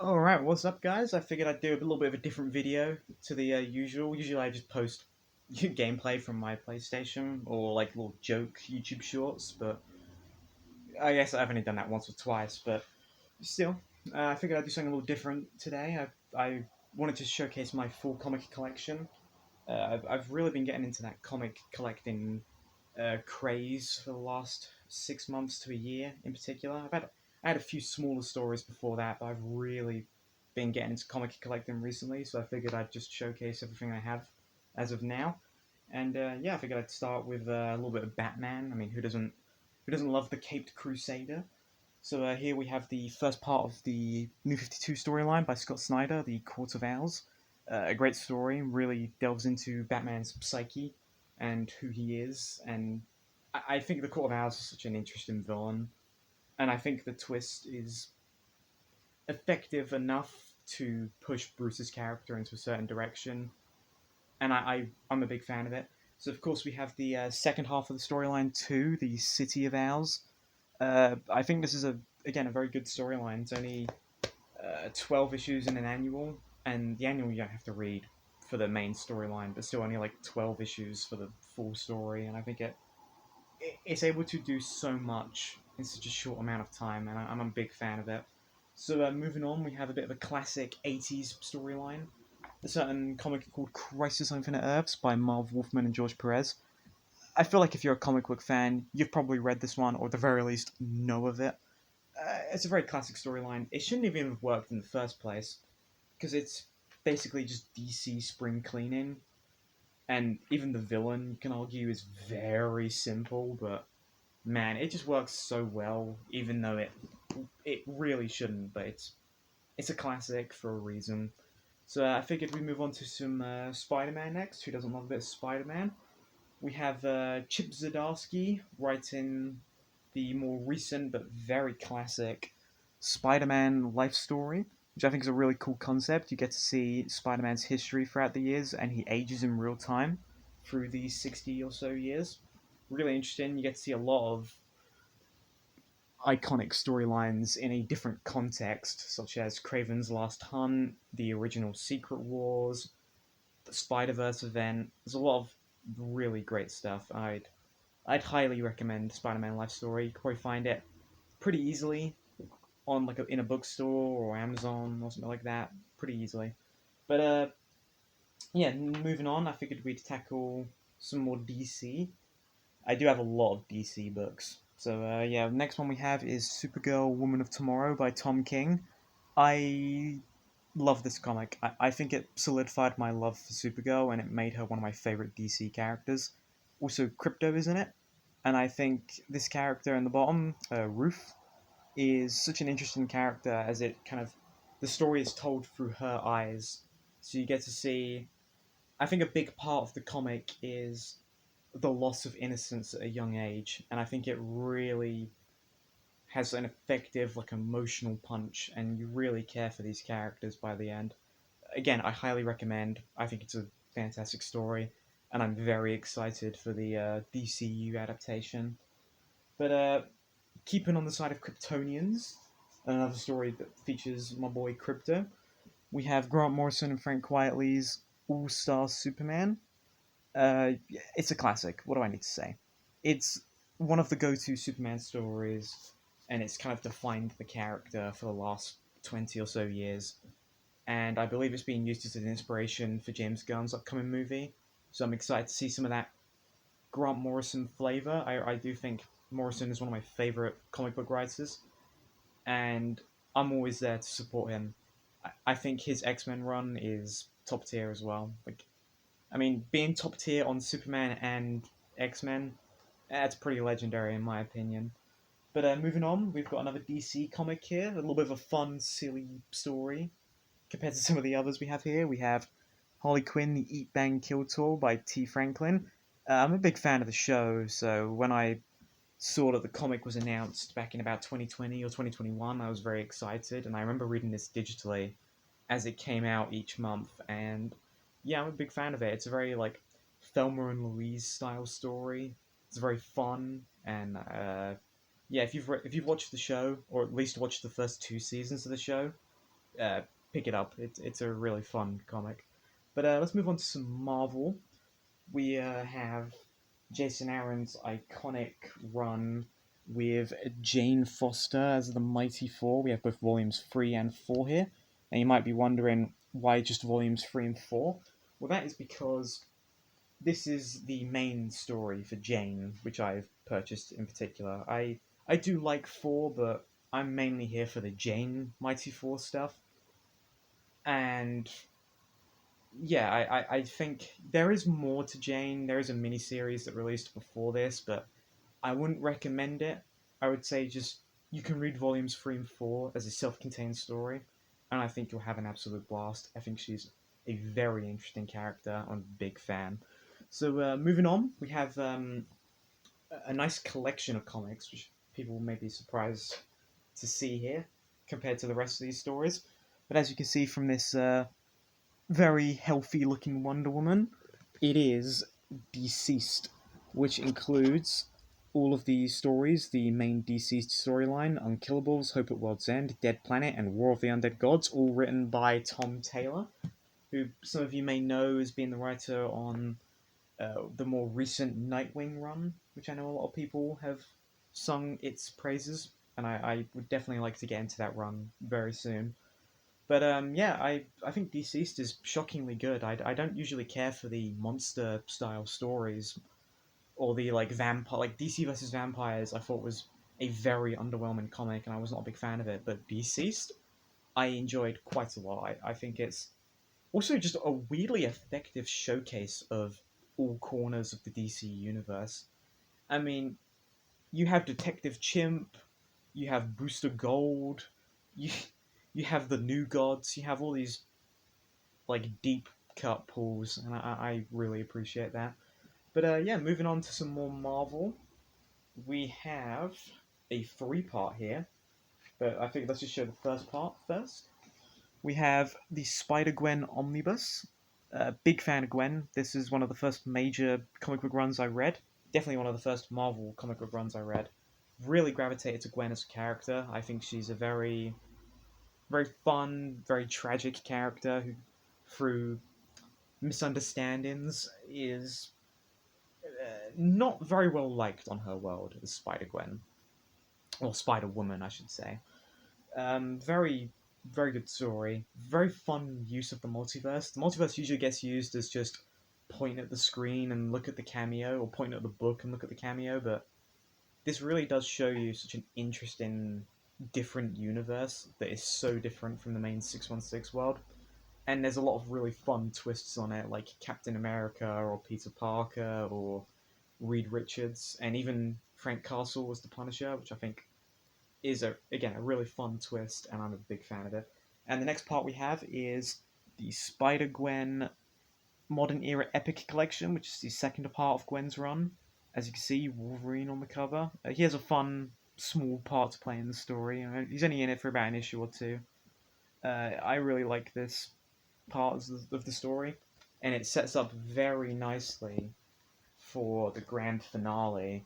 Alright, what's up guys? I figured I'd do a little bit of a different video to the usual. Usually I just post gameplay from my PlayStation or like little joke YouTube shorts, but I guess I've only done that once or twice, but still, I figured I'd do something a little different today. I wanted to showcase my full comic collection. I've really been getting into that comic collecting craze for the last 6 months to a year in particular. I had a few smaller stories before that, but I've really been getting into comic collecting recently, so I figured I'd just showcase everything I have as of now. And yeah, I figured I'd start with a little bit of Batman. I mean, who doesn't love the Caped Crusader? So here we have the first part of the New 52 storyline by Scott Snyder, The Court of Owls. A great story, really delves into Batman's psyche and who he is. And I think the Court of Owls is such an interesting villain. And I think the twist is effective enough to push Bruce's character into a certain direction. And I'm a big fan of it. So, of course, we have the second half of the storyline too, The City of Owls. I think this is again a very good storyline. It's only 12 issues in an annual, and the annual you don't have to read for the main storyline, but still only like 12 issues for the full story. And I think it's able to do so much in such a short amount of time, and I'm a big fan of it. So moving on, we have a bit of a classic 80s storyline. A certain comic called Crisis on Infinite Earths by Marv Wolfman and George Perez. I feel like if you're a comic book fan, you've probably read this one, or at the very least know of it. It's a very classic storyline. It shouldn't have even worked in the first place because it's basically just DC spring cleaning, and even the villain, you can argue, is very simple. But man, it just works so well, even though it really shouldn't. But it's a classic for a reason. So I figured we move on to some Spider-Man next. Who doesn't love a bit of Spider-Man? We have Chip Zdarsky writing the more recent but very classic Spider-Man life story, which I think is a really cool concept. You get to see Spider-Man's history throughout the years, and he ages in real time through these 60 or so years. Really interesting. You get to see a lot of iconic storylines in a different context, such as Craven's Last Hunt, the original Secret Wars, the Spider Verse event. There's a lot of really great stuff. I'd highly recommend Spider-Man Life Story. You can probably find it pretty easily on in a bookstore or Amazon or something like that, pretty easily. But yeah, moving on, I figured we'd tackle some more DC. I do have a lot of DC books. So yeah, next one we have is Supergirl Woman of Tomorrow by Tom King. I love this comic. I think it solidified my love for Supergirl and it made her one of my favorite DC characters. Also, Crypto is in it, and I think this character in the bottom, Ruth, is such an interesting character as it kind of the story is told through her eyes. So you get to see. I think a big part of the comic is the loss of innocence at a young age, and I think it really has an effective, like, emotional punch, and you really care for these characters by the end. Again, I highly recommend. I think it's a fantastic story, and I'm very excited for the DCU adaptation. But keeping on the side of Kryptonians, another story that features my boy Crypto, we have Grant Morrison and Frank Quitely's All Star Superman. It's a classic. What do I need to say? It's one of the go-to Superman stories, and it's kind of defined the character for the last 20 or so years. And I believe it's being used as an inspiration for James Gunn's upcoming movie. So I'm excited to see some of that Grant Morrison flavor. I do think Morrison is one of my favorite comic book writers, and I'm always there to support him. I think his X Men run is top tier as well. Like, I mean, being top tier on Superman and X Men, that's pretty legendary in my opinion. But moving on, we've got another DC comic here, a little bit of a fun, silly story compared to some of the others we have here. We have Harley Quinn, The Eat Bang Kill Tour by T. Franklin. I'm a big fan of the show, so when I saw that the comic was announced back in about 2020 or 2021, I was very excited, and I remember reading this digitally as it came out each month, and yeah, I'm a big fan of it. It's a very, like, Thelma and Louise style story. It's very fun, and yeah, if you've watched the show, or at least watched the first two seasons of the show, uh, pick it up. It's a really fun comic. But let's move on to some Marvel. We have Jason Aaron's iconic run with Jane Foster as the Mighty Four. We have both volumes 3 and 4 here. And you might be wondering why just volumes 3 and 4. Well, that is because this is the main story for Jane, which I've purchased in particular. I do like 4, but I'm mainly here for the Jane Mighty Four stuff. And yeah, I think there is more to Jane. There is a miniseries that released before this, but I wouldn't recommend it. I would say just you can read volumes 3 and 4 as a self-contained story, and I think you'll have an absolute blast. I think she's a very interesting character. I'm a big fan. So moving on, we have a nice collection of comics, which people may be surprised to see here compared to the rest of these stories. But as you can see from this very healthy looking Wonder Woman, it is DCeased, which includes all of these stories, the main DCeased storyline, Unkillables, Hope at World's End, Dead Planet, and War of the Undead Gods, all written by Tom Taylor, who some of you may know has been the writer on the more recent Nightwing run, which I know a lot of people have sung its praises, and I would definitely like to get into that run very soon. But yeah, I think Deceased is shockingly good. I don't usually care for the monster style stories or the like vampire like DC versus vampires. I thought was a very underwhelming comic, and I was not a big fan of it. But Deceased, I enjoyed quite a lot. I think it's also just a weirdly effective showcase of all corners of the DC universe. I mean, you have Detective Chimp, you have Booster Gold, you you have the New Gods, you have all these like deep cut pulls, and I really appreciate that. But yeah, moving on to some more Marvel, we have a 3 part here. But I think let's just show the first part first. We have the Spider Gwen Omnibus. Big fan of Gwen. This is one of the first major comic book runs I read. Definitely one of the first Marvel comic book runs I read. Really gravitated to Gwen as a character. I think she's a very fun, very tragic character who, through misunderstandings, is not very well liked on her world as Spider Gwen, or Spider Woman, I should say. Very good story. Very fun use of the multiverse. The multiverse usually gets used as just point at the screen and look at the cameo, or point at the book and look at the cameo, but this really does show you such an interesting, different universe that is so different from the main 616 world. And there's a lot of really fun twists on it, like Captain America or Peter Parker or Reed Richards, and even Frank Castle was the Punisher, which I think is a really fun twist, and I'm a big fan of it. And the next part we have is the Spider Gwen Modern Era Epic Collection, which is the second part of Gwen's run. As you can see, Wolverine on the cover. He has a fun, small part to play in the story. He's only in it for about an issue or two. I really like this part of the story, and it sets up very nicely for the grand finale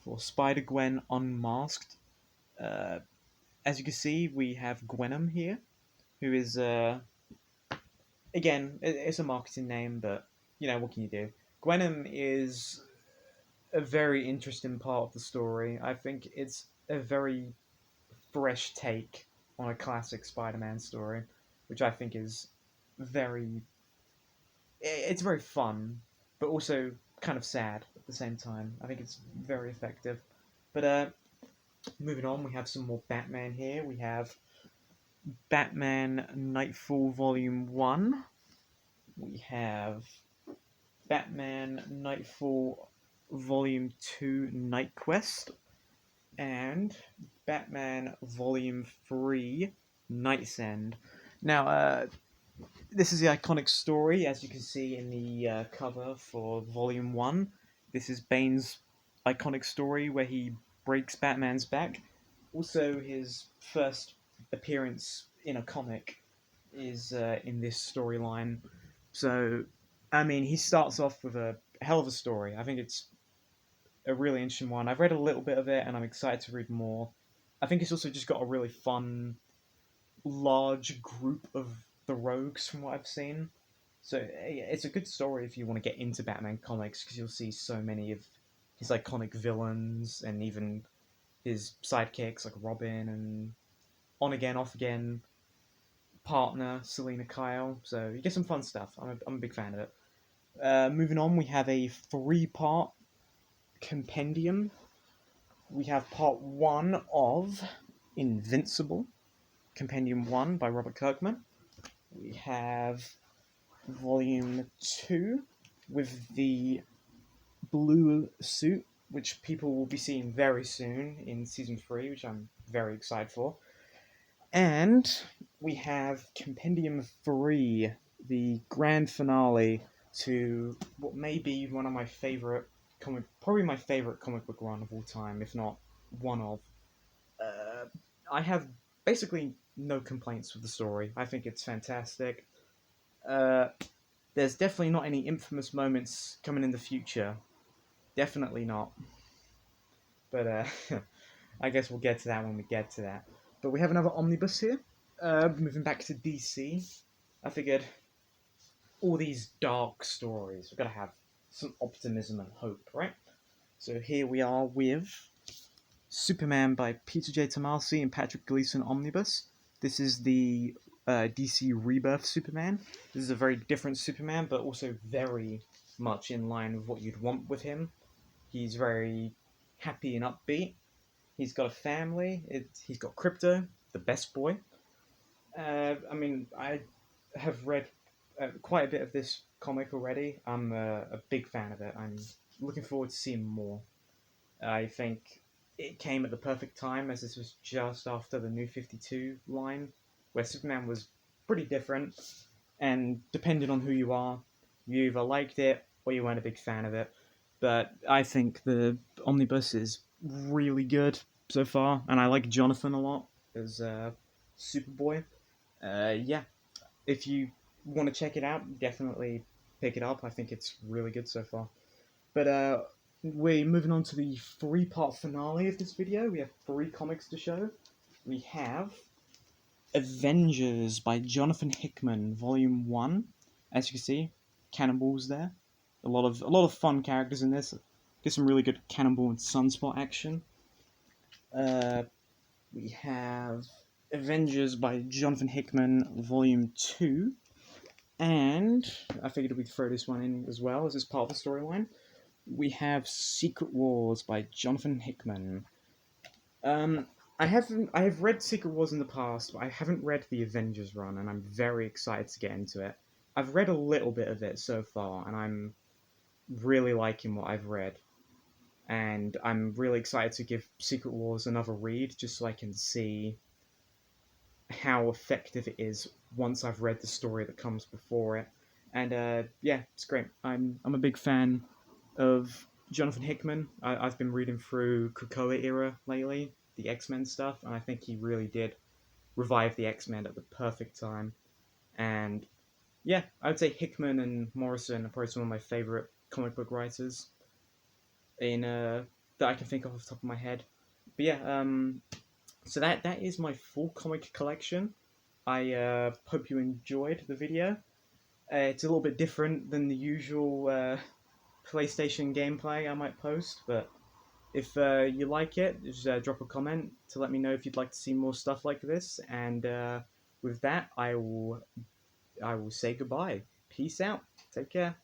for Spider Gwen Unmasked. Uh, as you can see, we have Gwenom here, who is again, it's a marketing name, but you know what can you do? Gwenom is a very interesting part of the story. I think it's a very fresh take on a classic Spider-Man story, which I think is very. It's very fun, but also kind of sad at the same time. I think it's very effective. But moving on, we have some more Batman here. We have Batman Nightfall Volume 1. We have Batman Nightfall Volume 2 Night Quest. And Batman Volume 3 Night's End. Now, this is the iconic story, as you can see in the cover for Volume 1. This is Bane's iconic story where he breaks Batman's back. Also, his first appearance in a comic is in this storyline. So, I mean, he starts off with a hell of a story. I think it's a really interesting one. I've read a little bit of it and I'm excited to read more. I think it's also just got a really fun large group of the Rogues from what I've seen. So it's a good story if you want to get into Batman comics because you'll see so many of his iconic villains and even his sidekicks like Robin and on again, off again partner Selena Kyle. So you get some fun stuff. I'm a big fan of it. Moving on, we have a three-part compendium. We have part one of Invincible, Compendium 1 by Robert Kirkman. We have volume 2 with the blue suit, which people will be seeing very soon in season 3, which I'm very excited for. And we have Compendium 3, the grand finale to what may be one of my favorite probably my favorite comic book run of all time, if not one of. I have basically no complaints with the story. I think it's fantastic. Uh, there's definitely not any infamous moments coming in the future. Definitely not. But I guess we'll get to that when we get to that. But we have another omnibus here. Moving back to DC. I figured all these dark stories, we've got to have some optimism and hope, right? So here we are with Superman by Peter J. Tomasi and Patrick Gleason omnibus. This is the DC Rebirth Superman. This is a very different Superman, but also very much in line with what you'd want with him. He's very happy and upbeat. He's got a family. He's got Krypto, the best boy. I have read quite a bit of this comic already. I'm a big fan of it. I'm looking forward to seeing more. I think it came at the perfect time as this was just after the New 52 line, where Superman was pretty different, and depending on who you are, you either liked it or you weren't a big fan of it. But I think the omnibus is really good so far, and I like Jonathan a lot as Superboy. Yeah, if you want to check it out, definitely pick it up. I think it's really good so far. But we're moving on to the three-part finale of this video. We have 3 comics to show. We have Avengers by Jonathan Hickman, Volume 1. As you can see, Cannonball's there. A lot of fun characters in this. Get some really good Cannonball and Sunspot action. We have Avengers by Jonathan Hickman, Volume 2. And I figured we'd throw this one in as well as part of the storyline. We have Secret Wars by Jonathan Hickman. I have read Secret Wars in the past, but I haven't read the Avengers run, and I'm very excited to get into it. I've read a little bit of it so far, and I'm really liking what I've read. And I'm really excited to give Secret Wars another read, just so I can see how effective it is once I've read the story that comes before it. And yeah, it's great. I'm a big fan of Jonathan Hickman. I've been reading through Krakoa era lately, the X-Men stuff, and I think he really did revive the X-Men at the perfect time. And yeah, I would say Hickman and Morrison are probably some of my favorite comic book writers that I can think of off the top of my head. But yeah, so that is my full comic collection. I hope you enjoyed the video. It's a little bit different than the usual PlayStation gameplay I might post, but if you like it, just drop a comment to let me know if you'd like to see more stuff like this. And with that, I will say goodbye. Peace out. Take care.